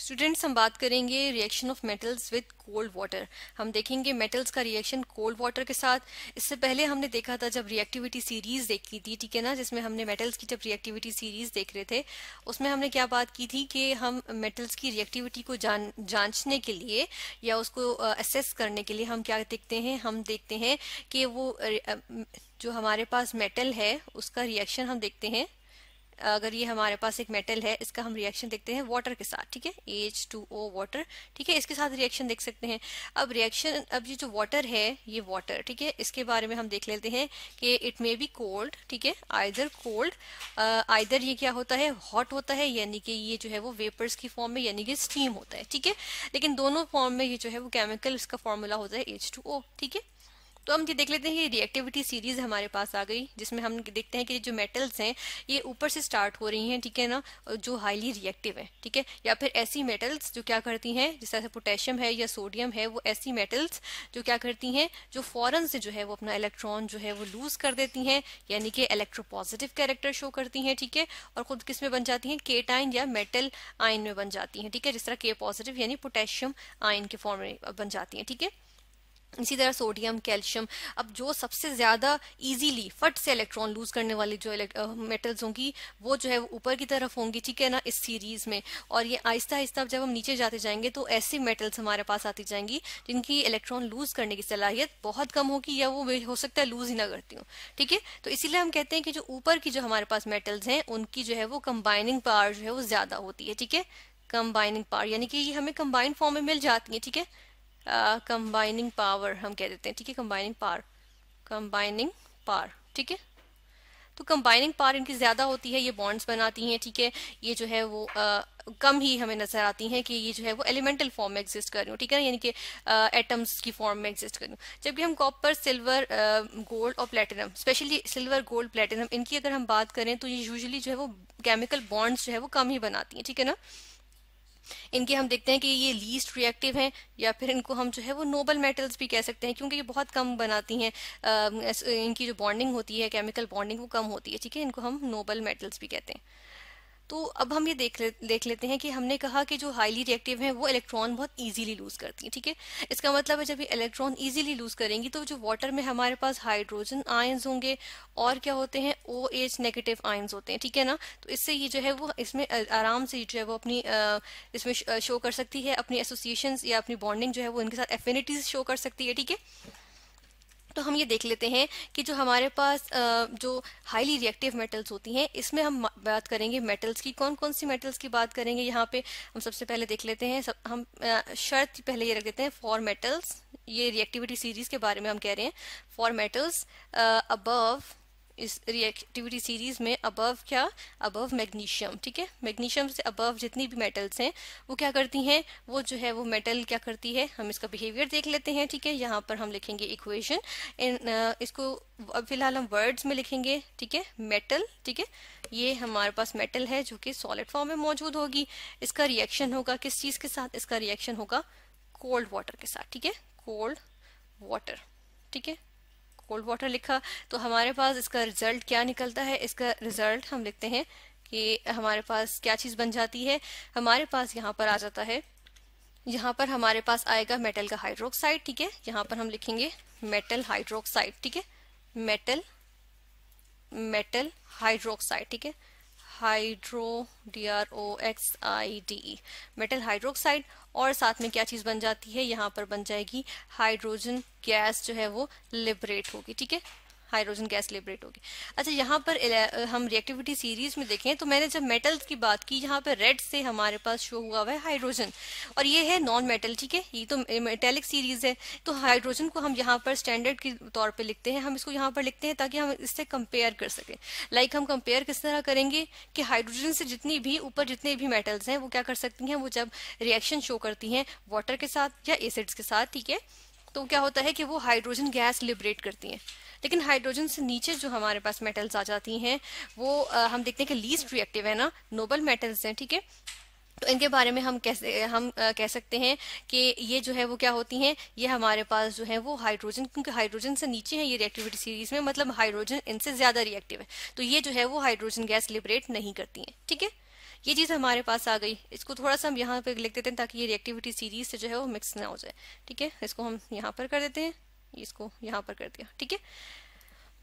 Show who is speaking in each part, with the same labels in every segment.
Speaker 1: Students, हम बात करेंगे reaction of metals with cold water. हम देखेंगे मेटल्स का रिएक्शन कोल्ड वाटर के साथ। इससे पहले हमने देखा था जब रिएक्टिविटी सीरीज देखी थी, ठीक है ना, जिसमें हमने मेटल्स की जब रिएक्टिविटी सीरीज देख रहे थे उसमें हमने क्या बात की थी कि हम मेटल्स की रिएक्टिविटी को जांचने के लिए या उसको असेस करने के लिए हम क्या देखते हैं, हम देखते हैं कि वो जो हमारे पास मेटल है उसका रिएक्शन हम देखते हैं। अगर ये हमारे पास एक मेटल है, इसका हम रिएक्शन देखते हैं वाटर के साथ, ठीक है, H2O वाटर, ठीक है, इसके साथ रिएक्शन देख सकते हैं। अब ये जो वाटर है ये वाटर, ठीक है, इसके बारे में हम देख लेते हैं कि इट मे बी कोल्ड, ठीक है, आइदर कोल्ड, आइदर ये क्या होता है, हॉट होता है, यानी कि ये जो है वो वेपर्स की फॉर्म में, यानी कि स्टीम होता है, ठीक है, लेकिन दोनों फॉर्म में ये जो है वो केमिकल, इसका फॉर्मूला होता है H2O, ठीक है। तो हम ये देख लेते हैं कि रिएक्टिविटी सीरीज हमारे पास आ गई, जिसमें हम देखते हैं कि जो मेटल्स हैं ये ऊपर से स्टार्ट हो रही हैं, ठीक है ना, जो हाईली रिएक्टिव है, ठीक है, या फिर ऐसी मेटल्स जो क्या करती हैं, जिस तरह से पोटेशियम है या सोडियम है, वो ऐसी मेटल्स जो क्या करती हैं, जो फौरन से जो है वो अपना इलेक्ट्रॉन जो है वो लूज कर देती हैं, यानी कि इलेक्ट्रोपॉजिटिव कैरेक्टर शो करती हैं, ठीक है, और खुद किस में बन जाती हैं, केटाइन या मेटल आयन में बन जाती हैं, ठीक है, जिस तरह के पॉजिटिव यानी पोटेशियम आयन के फॉर्म में बन जाती हैं, ठीक है। इसी तरह सोडियम, कैल्शियम, अब जो सबसे ज्यादा इजीली फट से इलेक्ट्रॉन लूज करने वाली जो मेटल्स होंगी वो जो है वो ऊपर की तरफ होंगी, ठीक है ना, इस सीरीज में। और ये आहिस्ता आहिस्ता जब हम नीचे जाते जाएंगे तो ऐसी मेटल्स हमारे पास आती जाएंगी जिनकी इलेक्ट्रॉन लूज करने की सलाहियत बहुत कम होगी, या वो हो सकता है लूज ही ना करती हूँ, ठीक है। तो इसीलिए हम कहते हैं कि जो ऊपर की जो हमारे पास मेटल्स हैं उनकी जो है वो कंबाइनिंग पावर जो है वो ज्यादा होती है, ठीक है, कंबाइनिंग पावर, यानी कि ये हमें कंबाइंड फॉर्म में मिल जाती है, ठीक है, कंबाइनिंग पावर हम कह देते हैं, ठीक है, कंबाइनिंग पावर, ठीक है। तो कंबाइनिंग पावर इनकी ज्यादा होती है, ये बॉन्ड्स बनाती हैं, ठीक है, ये जो है वो कम ही हमें नजर आती हैं कि ये जो है वो एलिमेंटल फॉर्म में एग्जिस्ट कर रही हूँ, ठीक है, यानी कि एटम्स की फॉर्म में एग्जिस्ट कर रही हूँ। जबकि हम कॉपर, सिल्वर, गोल्ड और platinum, specially silver, gold, platinum, इनकी अगर हम बात करें तो ये यूजुअली जो है वो केमिकल बॉन्ड्स जो है वो कम ही बनाती हैं, ठीक है ना। इनके हम देखते हैं कि ये लीस्ट रिएक्टिव हैं, या फिर इनको हम जो है वो नोबल मेटल्स भी कह सकते हैं, क्योंकि ये बहुत कम बनाती हैं, इनकी जो बॉन्डिंग होती है, केमिकल बॉन्डिंग, वो कम होती है, ठीक है, इनको हम नोबल मेटल्स भी कहते हैं। तो अब हम ये देख लेते हैं कि हमने कहा कि जो हाईली रिएक्टिव हैं वो इलेक्ट्रॉन बहुत इजीली लूज करती हैं, ठीक है। इसका मतलब है जब ये इलेक्ट्रॉन इजीली लूज करेंगी तो जो वाटर में हमारे पास हाइड्रोजन आयंस होंगे और क्या होते हैं, OH नेगेटिव आयंस होते हैं, ठीक है ना। तो इससे ये जो है वो इसमें आराम से जो है वो अपनी इसमें शो कर सकती है अपनी एसोसिएशंस या अपनी बॉन्डिंग जो है वो इनके साथ एफिनिटीज शो कर सकती है, ठीक है। तो हम ये देख लेते हैं कि जो हमारे पास जो हाईली रिएक्टिव मेटल्स होती हैं इसमें हम बात करेंगे मेटल्स की, कौन कौन सी मेटल्स की बात करेंगे यहाँ पे हम सबसे पहले देख लेते हैं। हम शर्त पहले ये रख देते हैं, फॉर मेटल्स, ये रिएक्टिविटी सीरीज के बारे में हम कह रहे हैं, फॉर मेटल्स अबव, इस रिएक्टिविटी सीरीज में अबव क्या, अबव मैग्नीशियम, ठीक है, मैग्नीशियम से अबव जितनी भी मेटल्स हैं वो क्या करती हैं, वो जो है वो मेटल क्या करती है, हम इसका बिहेवियर देख लेते हैं, ठीक है। यहाँ पर हम लिखेंगे इक्वेशन, इसको अब फिलहाल हम वर्ड्स में लिखेंगे, ठीक है, मेटल, ठीक है, ये हमारे पास मेटल है जो कि सॉलिड फॉर्म में मौजूद होगी। इसका रिएक्शन होगा किस चीज के साथ, इसका रिएक्शन होगा कोल्ड वाटर के साथ, ठीक है, कोल्ड वाटर, ठीक है, कोल्ड वाटर लिखा। तो हमारे पास इसका रिजल्ट क्या निकलता है, इसका रिजल्ट हम लिखते हैं कि हमारे पास क्या चीज बन जाती है, हमारे पास यहाँ पर आ जाता है, यहाँ पर हमारे पास आएगा मेटल का हाइड्रोक्साइड, ठीक है, यहाँ पर हम लिखेंगे मेटल हाइड्रोक्साइड, ठीक है, मेटल हाइड्रोक्साइड, ठीक है, Hydroxide, मेटल हाइड्रोक्साइड। और साथ में क्या चीज बन जाती है, यहाँ पर बन जाएगी हाइड्रोजन गैस जो है वो लिबरेट होगी, ठीक है, हाइड्रोजन गैस लिबरेट होगी। अच्छा, यहाँ पर हम रिएक्टिविटी सीरीज में देखें तो मैंने जब मेटल्स की बात की, यहाँ पर रेड से हमारे पास शो हुआ हुआ है हाइड्रोजन, और ये है नॉन मेटल, ठीक है, ये तो मेटेलिक सीरीज है। तो हाइड्रोजन को हम यहाँ पर स्टैंडर्ड के तौर पे लिखते हैं, हम इसको यहाँ पर लिखते हैं ताकि हम इससे कंपेयर कर सकें। लाइक हम कंपेयर किस तरह करेंगे कि हाइड्रोजन से जितनी भी ऊपर जितने भी मेटल्स हैं वो क्या कर सकती हैं, वो जब रिएक्शन शो करती हैं वाटर के साथ या एसिड्स के साथ, ठीक है, तो क्या होता है कि वो हाइड्रोजन गैस लिबरेट करती हैं। लेकिन हाइड्रोजन से नीचे जो हमारे पास मेटल्स आ जाती हैं वो हम देखते हैं कि लीस्ट रिएक्टिव है ना, नोबल मेटल्स हैं, ठीक है। तो इनके बारे में हम कह सकते हैं कि ये जो है वो क्या होती हैं, ये हमारे पास जो है वो हाइड्रोजन, क्योंकि हाइड्रोजन से नीचे है ये रिएक्टिविटी सीरीज में, मतलब हाइड्रोजन इनसे ज्यादा रिएक्टिव है, तो ये जो है वो हाइड्रोजन गैस लिबरेट नहीं करती हैं, ठीक है। ये चीज हमारे पास आ गई। इसको थोड़ा सा हम यहाँ पे लिख देते हैं ताकि ये रिएक्टिविटी सीरीज से जो है वो मिक्स ना हो जाए। ठीक है, इसको हम यहाँ पर कर देते हैं, इसको यहाँ पर कर दिया। ठीक है,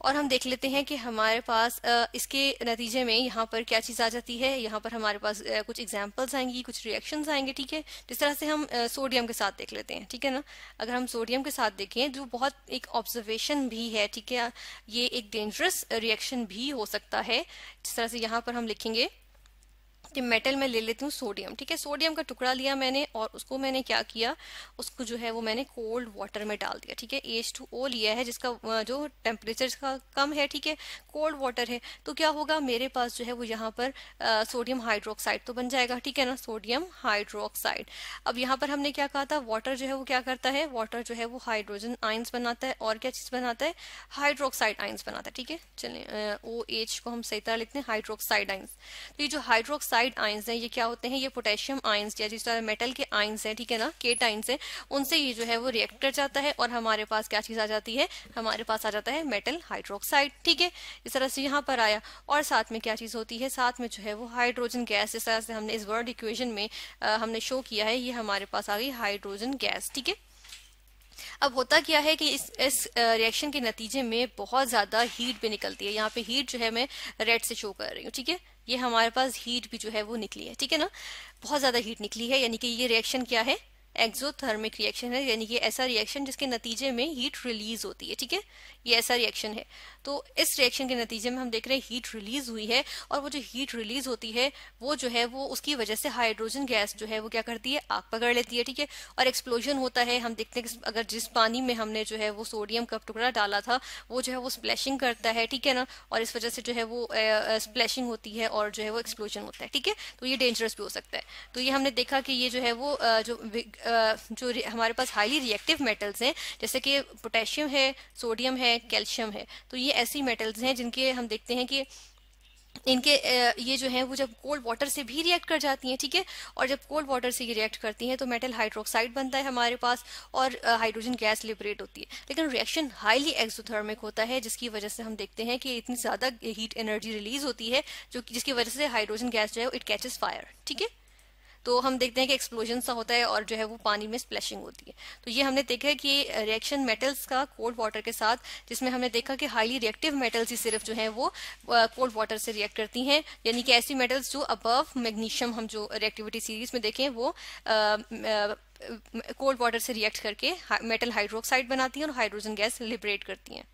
Speaker 1: और हम देख लेते हैं कि हमारे पास इसके नतीजे में यहाँ पर क्या चीज़ आ जाती है। यहाँ पर हमारे पास कुछ एग्जांपल्स आएंगी, कुछ रिएक्शंस आएंगे। ठीक है, जिस तरह से हम सोडियम के साथ देख लेते हैं। ठीक है ना, अगर हम सोडियम के साथ देखें जो बहुत एक ऑब्जर्वेशन भी है। ठीक है, ये एक डेंजरस रिएक्शन भी हो सकता है। जिस तरह से यहाँ पर हम लिखेंगे कि मेटल में ले लेती हूँ सोडियम। ठीक है, सोडियम का टुकड़ा लिया मैंने और उसको मैंने क्या किया, उसको जो है वो मैंने कोल्ड वाटर में डाल दिया। ठीक है, H2O लिया है जिसका जो टेम्परेचर का कम है। ठीक है, कोल्ड वाटर है, तो क्या होगा मेरे पास जो है वो यहाँ पर सोडियम हाइड्रोक्साइड तो बन जाएगा। ठीक है ना, सोडियम हाइड्रोक्साइड। अब यहाँ पर हमने क्या कहा था, वाटर जो है वो क्या करता है, वाटर जो है वो हाइड्रोजन आइंस बनाता है और क्या चीज बनाता है, हाइड्रोक्साइड आइंस बनाता है। ठीक है, चलिए OH को हम सही तरह लिखते हैं, हाइड्रोक्साइड आइंस। तो ये जो हाइड्रोक्साइड आइंस हैं ये क्या होते हैं, ये पोटेशियम आइंस या जिस तरह मेटल के आइंस हैं, ठीक है ना, केटाइंस हैं, उनसे ये जो है वो रिएक्ट कर जाता है और हमारे पास क्या चीज आ जाती है, हमारे पास आ जाता है मेटल हाइड्रोक्साइड। ठीक है, इस तरह से यहाँ पर आया। और साथ में क्या चीज होती है, साथ में जो है वो हाइड्रोजन गैस, जिस तरह से हमने इस वर्ड इक्वेशन में हमने शो किया है, ये हमारे पास आ गई हाइड्रोजन गैस। ठीक है, अब होता क्या है कि इस रिएक्शन के नतीजे में बहुत ज्यादा हीट भी निकलती है। यहाँ पे हीट जो है मैं रेड से शो कर रही हूँ। ठीक है, ये हमारे पास हीट भी जो है वो निकली है। ठीक है ना, बहुत ज्यादा हीट निकली है, यानी कि ये रिएक्शन क्या है, एक्सोथर्मिक रिएक्शन है, यानी कि ऐसा रिएक्शन जिसके नतीजे में हीट रिलीज होती है। ठीक है, ये ऐसा रिएक्शन है। तो इस रिएक्शन के नतीजे में हम देख रहे हैं हीट रिलीज हुई है और वो जो हीट रिलीज होती है वो जो है वो उसकी वजह से हाइड्रोजन गैस जो है वो क्या करती है, आग पकड़ लेती है। ठीक है, और एक्सप्लोजन होता है। हम देखते हैं कि अगर जिस पानी में हमने जो है वो सोडियम का टुकड़ा डाला था वो जो है वो स्प्लैशिंग करता है। ठीक है ना, और इस वजह से जो है वो स्प्लैशिंग होती है और जो है वो एक्सप्लोजन होता है। ठीक है, तो ये डेंजरस भी हो सकता है। तो ये हमने देखा कि ये जो है वो जो हमारे पास हाईली रिएक्टिव मेटल्स हैं जैसे कि पोटेशियम है, सोडियम है, कैल्शियम है, तो ये ऐसी मेटल्स हैं जिनके हम देखते हैं कि इनके ये जो है वो जब कोल्ड वाटर से भी रिएक्ट कर जाती हैं। ठीक है, और जब कोल्ड वाटर से ये रिएक्ट करती हैं तो मेटल हाइड्रोक्साइड बनता है हमारे पास और हाइड्रोजन गैस लिबरेट होती है। लेकिन रिएक्शन हाईली एक्सोथर्मिक होता है जिसकी वजह से हम देखते हैं कि इतनी ज्यादा हीट एनर्जी रिलीज होती है जिसकी वजह से हाइड्रोजन गैस जो है इट कैचेस फायर। ठीक है, तो हम देखते हैं कि एक्सप्लोजन सा होता है और जो है वो पानी में स्प्लैशिंग होती है। तो ये हमने देखा है कि रिएक्शन मेटल्स का कोल्ड वाटर के साथ, जिसमें हमने देखा कि हाईली रिएक्टिव मेटल्स ही सिर्फ जो है वो कोल्ड वाटर से रिएक्ट करती हैं, यानी कि ऐसी मेटल्स जो अबव मैग्नीशियम हम जो रिएक्टिविटी सीरीज में देखें वो कोल्ड वाटर से रिएक्ट करके मेटल हाइड्रोक्साइड बनाती हैं और हाइड्रोजन गैस लिबरेट करती हैं।